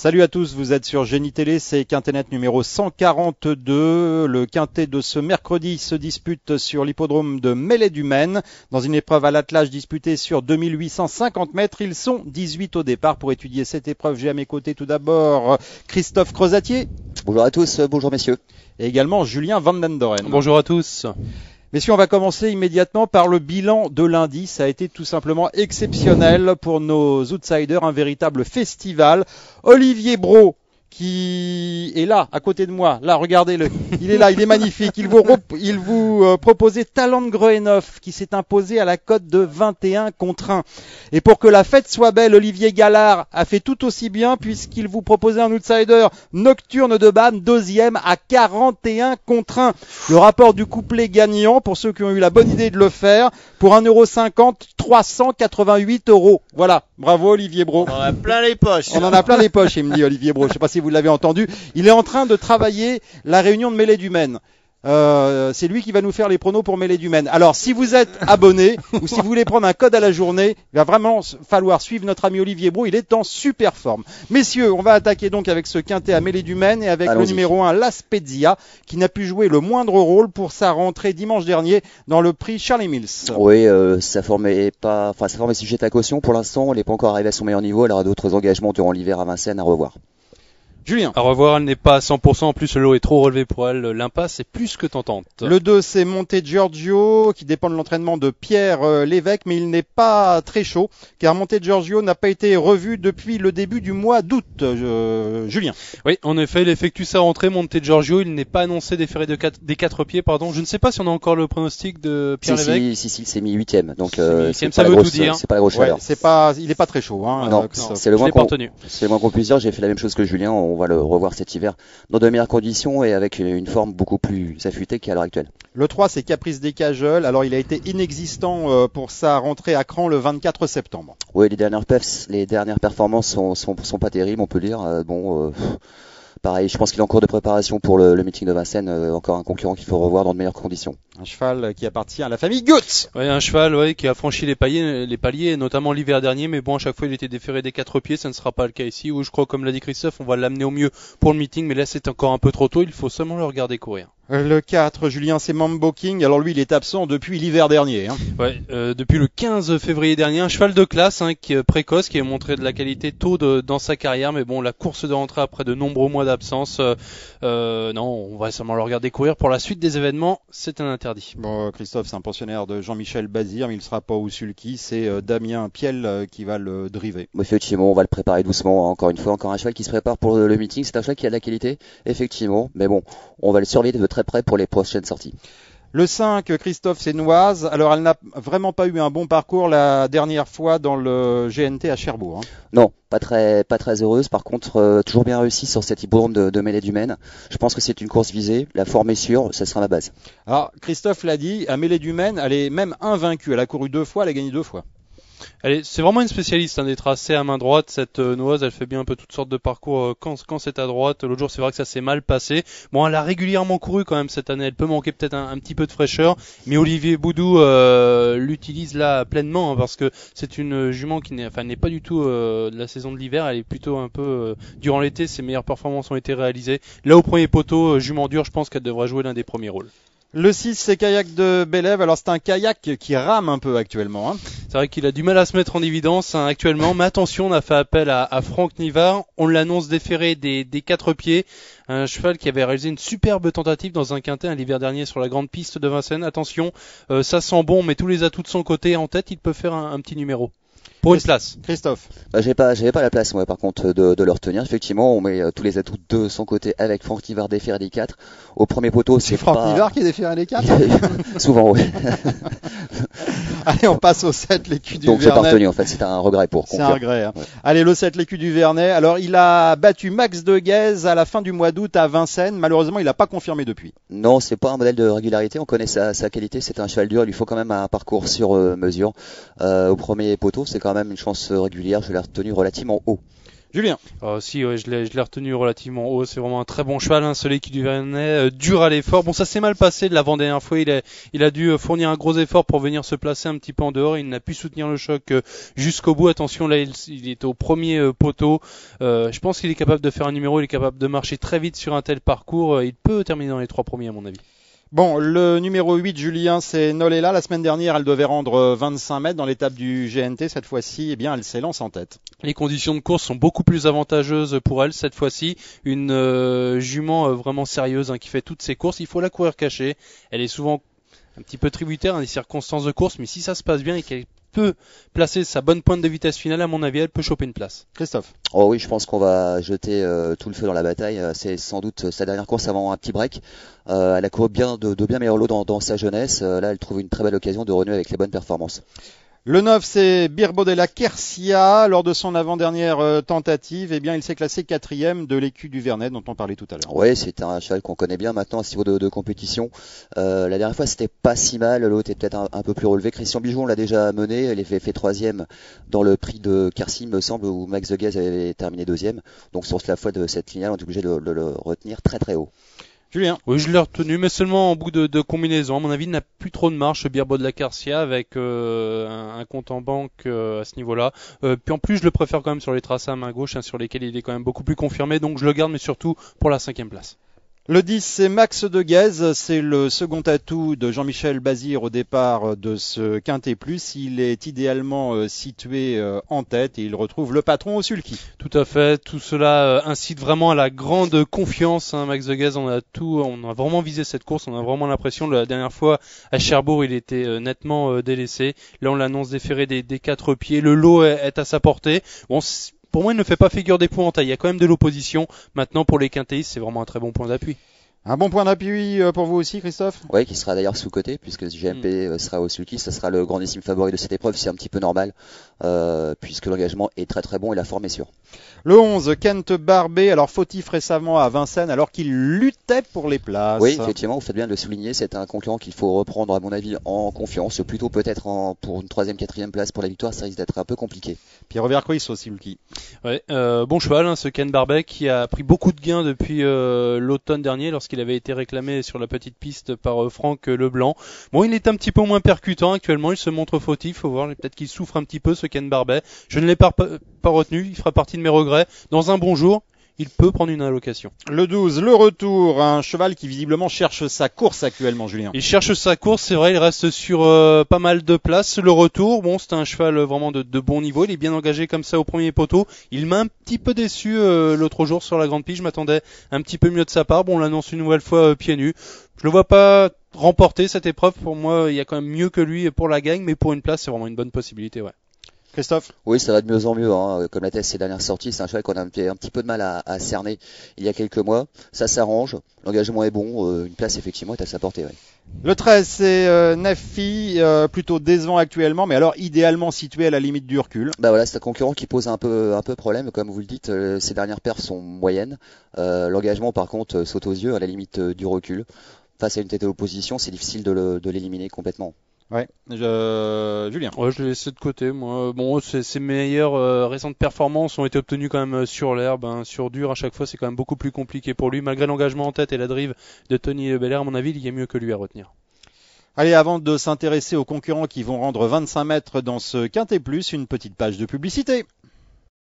Salut à tous, vous êtes sur Génie Télé, c'est Quintet numéro 142. Le quintet de ce mercredi se dispute sur l'hippodrome de Mêlée-du-Maine. Dans une épreuve à l'attelage disputée sur 2850 mètres, ils sont 18 au départ. Pour étudier cette épreuve, j'ai à mes côtés tout d'abord Christophe Crozatier. Bonjour à tous, bonjour messieurs. Et également Julien Van den Doren. Bonjour à tous. Messieurs, on va commencer immédiatement par le bilan de lundi. Ça a été tout simplement exceptionnel pour nos outsiders, un véritable festival. Olivier Brault, qui est là, à côté de moi. Là, regardez-le. Il est là, il est magnifique. Il vous proposait Talent de Groenhoff, qui s'est imposé à la cote de 21 contre 1. Et pour que la fête soit belle, Olivier Gallard a fait tout aussi bien, puisqu'il vous proposait un outsider Nocturne de Banne, deuxième à 41 contre 1. Le rapport du couplet gagnant, pour ceux qui ont eu la bonne idée de le faire, pour 1,50 €, 388 €. Voilà. Bravo, Olivier Brault. On en a plein les poches. On en a plein les poches, il me dit Olivier Brault. Je sais pas si vous l'avez entendu. Il est en train de travailler la réunion de Mêlée-du-Maine. C'est lui qui va nous faire les pronos pour Mêlée-du-Maine. Alors, si vous êtes abonné ou si vous voulez prendre un code à la journée, il va vraiment falloir suivre notre ami Olivier Brault. Il est en super forme. Messieurs, on va attaquer donc avec ce quintet à Mêlée-du-Maine et avec le numéro 1, La Spezia, qui n'a pu jouer le moindre rôle pour sa rentrée dimanche dernier dans le prix Charlie Mills. Oui, sa forme est sujette à caution pour l'instant. Elle n'est pas encore arrivée à son meilleur niveau. Elle aura d'autres engagements durant l'hiver à Vincennes à revoir. Julien. À revoir, elle n'est pas à 100%, en plus le lot est trop relevé pour elle, l'impasse est plus que tentante. Le 2, c'est Monte Giorgio, qui dépend de l'entraînement de Pierre Lévesque, mais il n'est pas très chaud, car Monte Giorgio n'a pas été revu depuis le début du mois d'août. Julien. Oui, en effet, il effectue sa rentrée, Monte Giorgio, il n'est pas annoncé déféré des 4 pieds, pardon. Je ne sais pas si on a encore le pronostic de Pierre Lévesque. Si, c'est mis 8ème, donc ça veut tout dire. C'est pas la grosse chaleur. Il est pas très chaud, hein. Non, c'est le moins qu'on puisse dire. J'ai fait la même chose que Julien. On va le revoir cet hiver dans de meilleures conditions et avec une forme beaucoup plus affûtée qu'à l'heure actuelle. Le 3, c'est Caprice des Cajoles. Alors, il a été inexistant pour sa rentrée à Cran le 24 septembre. Oui, les dernières performances sont pas terribles, on peut dire. Pareil, je pense qu'il est en cours de préparation pour le meeting de Vincennes, encore un concurrent qu'il faut revoir dans de meilleures conditions. Un cheval qui appartient à la famille Goetz. Oui, un cheval qui a franchi les paliers, notamment l'hiver dernier, mais bon, à chaque fois il était déféré des 4 pieds, ça ne sera pas le cas ici, où je crois, comme l'a dit Christophe, on va l'amener au mieux pour le meeting, mais là c'est encore un peu trop tôt, il faut seulement le regarder courir. Le 4, Julien, c'est Mambo King. Alors lui, il est absent depuis l'hiver dernier. Hein. Ouais, depuis le 15 février dernier, un cheval de classe, qui est précoce, qui a montré de la qualité tôt dans sa carrière, mais bon, la course de rentrée après de nombreux mois d'absence, non, on va seulement le regarder courir. Pour la suite des événements, c'est un interdit. Bon, Christophe, c'est un pensionnaire de Jean-Michel Bazir, mais il ne sera pas au sulky. C'est Damien Piel qui va le driver. Effectivement, on va le préparer doucement. Encore une fois, encore un cheval qui se prépare pour le meeting. C'est un cheval qui a de la qualité, effectivement, mais bon, on va le surveiller de très près pour les prochaines sorties. Le 5, Christophe, c'est Noise. Alors, elle n'a vraiment pas eu un bon parcours la dernière fois dans le GNT à Cherbourg. Hein. Non, pas très heureuse. Par contre, toujours bien réussi sur cet hippodrome de Mêlée-du-Maine. Je pense que c'est une course visée. La forme est sûre, ça sera ma base. Alors, Christophe l'a dit, à Mêlée-du-Maine, elle est même invaincue. Elle a couru 2 fois, elle a gagné 2 fois. C'est vraiment une spécialiste des tracés à main droite, cette Noise, elle fait bien un peu toutes sortes de parcours quand c'est à droite. L'autre jour c'est vrai que ça s'est mal passé. Bon, elle a régulièrement couru quand même cette année, elle peut manquer peut-être un petit peu de fraîcheur, mais Olivier Boudou l'utilise là pleinement, parce que c'est une jument qui n'est pas du tout de la saison de l'hiver, elle est plutôt un peu durant l'été, ses meilleures performances ont été réalisées. Là au premier poteau, jument dur, je pense qu'elle devrait jouer l'un des premiers rôles. Le 6, c'est Kayak de Bélève. Alors, c'est un kayak qui rame un peu actuellement. Hein. C'est vrai qu'il a du mal à se mettre en évidence actuellement, mais attention, on a fait appel à Franck Nivard. On l'annonce déféré des 4 pieds. Un cheval qui avait réalisé une superbe tentative dans un quintet l'hiver dernier sur la grande piste de Vincennes. Attention, ça sent bon, mais tous les atouts de son côté en tête, il peut faire un petit numéro. Pour une place. Christophe. J'avais pas la place, moi, par contre, de le retenir. Effectivement, on met tous les atouts de son côté avec Franck Nivard déféré des 4. Au premier poteau, c'est Franck Nivard qui est déféré des 4. Souvent, oui. Allez, on passe au 7, l'écu du Donc, Vernet. j'ai pas retenu, en fait. C'est un regret pour conclure. C'est un regret. Hein. Ouais. Allez, le 7, l'écu du Vernet. Alors, il a battu Max de Guèze à la fin du mois d'août à Vincennes. Malheureusement, il n'a pas confirmé depuis. Non, c'est pas un modèle de régularité. On connaît sa qualité. C'est un cheval dur. Il lui faut quand même un parcours sur mesure. Au premier poteau, c'est quand même une chance régulière. Je l'ai retenu relativement haut. Julien. Si, ouais, je l'ai retenu relativement haut. C'est vraiment un très bon cheval, hein, celui qui du Vernet, dur à l'effort. Bon, ça s'est mal passé de l'avant-dernière fois. Il a dû fournir un gros effort pour venir se placer un petit peu en dehors. Il n'a pu soutenir le choc jusqu'au bout. Attention, là, il est au premier poteau. Je pense qu'il est capable de faire un numéro. Il est capable de marcher très vite sur un tel parcours. Il peut terminer dans les 3 premiers, à mon avis. Bon, le numéro 8, Julien, c'est Nolela. La semaine dernière, elle devait rendre 25 mètres dans l'étape du GNT. Cette fois-ci, eh bien, elle s'élance en tête. Les conditions de course sont beaucoup plus avantageuses pour elle cette fois-ci. Une jument vraiment sérieuse, hein, qui fait toutes ses courses. Il faut la courir cachée. Elle est souvent un petit peu tributaire dans les circonstances de course, mais si ça se passe bien et qu'elle peut placer sa bonne pointe de vitesse finale, à mon avis, elle peut choper une place. Christophe. Oh oui, je pense qu'on va jeter tout le feu dans la bataille. C'est sans doute sa dernière course avant un petit break. Elle a couru bien de bien meilleurs lots dans sa jeunesse. Là, elle trouve une très belle occasion de renouer avec les bonnes performances. Le 9, c'est Birbo della Quercia. Lors de son avant-dernière tentative, eh bien, il s'est classé 4e de l'écu du Vernet dont on parlait tout à l'heure. Oui, c'est un cheval qu'on connaît bien maintenant à ce niveau de compétition. La dernière fois, c'était pas si mal. L'autre est peut-être un peu plus relevé. Christian Bijon, on l'a déjà mené. Il avait fait 3e dans le prix de Quercy, me semble, où Max de Gaz avait terminé 2e. Donc, sur la fois de cette finale, on est obligé de le retenir très très haut. Julien. Oui, je l'ai retenu, mais seulement en bout de combinaison. À mon avis, il n'a plus trop de marche, Birbo de la Quercia, avec un compte en banque à ce niveau-là. Puis en plus, je le préfère quand même sur les tracés à main gauche, hein, sur lesquels il est quand même beaucoup plus confirmé. Donc je le garde, mais surtout pour la 5e place. Le 10, c'est Max de Guez. C'est le second atout de Jean-Michel Bazir au départ de ce Quintet Plus. Il est idéalement situé en tête et il retrouve le patron au sulky. Tout à fait. Tout cela incite vraiment à la grande confiance, hein, Max de Guez. On a vraiment visé cette course. On a vraiment l'impression, la dernière fois à Cherbourg, il était nettement délaissé. Là, on l'annonce déféré des 4 pieds. Le lot est à sa portée. Bon, pour moi, il ne fait pas figure d'épouvantail. Il y a quand même de l'opposition. Maintenant, pour les quintéistes, c'est vraiment un très bon point d'appui. Un bon point d'appui pour vous aussi, Christophe? Oui, qui sera d'ailleurs sous-coté, puisque GMP sera au sulky. Ça sera le grandissime favori de cette épreuve. C'est un petit peu normal, puisque l'engagement est très très bon et la forme est sûre. Le 11, Kent Barbet, alors fautif récemment à Vincennes alors qu'il luttait pour les places. Oui, effectivement, vous faites bien de le souligner, c'est un concurrent qu'il faut reprendre à mon avis en confiance, plutôt peut-être pour une 3e, 4e place pour la victoire, ça risque d'être un peu compliqué. Pierre-Robert Cruis au sulky. Ouais, bon cheval, hein, ce Kent Barbet qui a pris beaucoup de gains depuis l'automne dernier lorsqu'il avait été réclamé sur la petite piste par Franck Leblanc. Bon, il est un petit peu moins percutant actuellement, il se montre fautif, faut voir, peut-être qu'il souffre un petit peu ce Kent Barbet. Je ne l'ai pas retenu, il fera partie de mes regrets. Dans un bon jour, il peut prendre une allocation. Le 12, le retour, un cheval qui visiblement cherche sa course actuellement, Julien. Il cherche sa course, c'est vrai, il reste sur pas mal de places. Le retour, bon, c'est un cheval vraiment de bon niveau, il est bien engagé comme ça au premier poteau. Il m'a un petit peu déçu l'autre jour sur la Grande Pige, je m'attendais un petit peu mieux de sa part. Bon, on l'annonce une nouvelle fois pieds nus. Je le vois pas remporter cette épreuve, pour moi, il y a quand même mieux que lui pour la gagne, mais pour une place, c'est vraiment une bonne possibilité, ouais. Christophe? Oui, ça va de mieux en mieux, hein. Comme l'attestent ses dernières sorties, c'est un cheval qu'on a un petit peu de mal à cerner il y a quelques mois. Ça s'arrange, l'engagement est bon, une place effectivement est à sa portée. Ouais. Le 13, c'est Nefi, plutôt décevant actuellement, mais alors idéalement situé à la limite du recul. Bah voilà, c'est un concurrent qui pose un peu problème, comme vous le dites, ses dernières perfs sont moyennes. L'engagement par contre saute aux yeux à la limite du recul. Face à une tête d'opposition, c'est difficile de l'éliminer complètement. Ouais, Julien. Ouais, je l'ai laissé de côté, moi. Bon, ses meilleures récentes performances ont été obtenues quand même sur l'herbe, hein. Sur dur, à chaque fois, c'est quand même beaucoup plus compliqué pour lui. Malgré l'engagement en tête et la drive de Tony Belair, à mon avis, il y a mieux que lui à retenir. Allez, avant de s'intéresser aux concurrents qui vont rendre 25 mètres dans ce Quintet Plus, une petite page de publicité.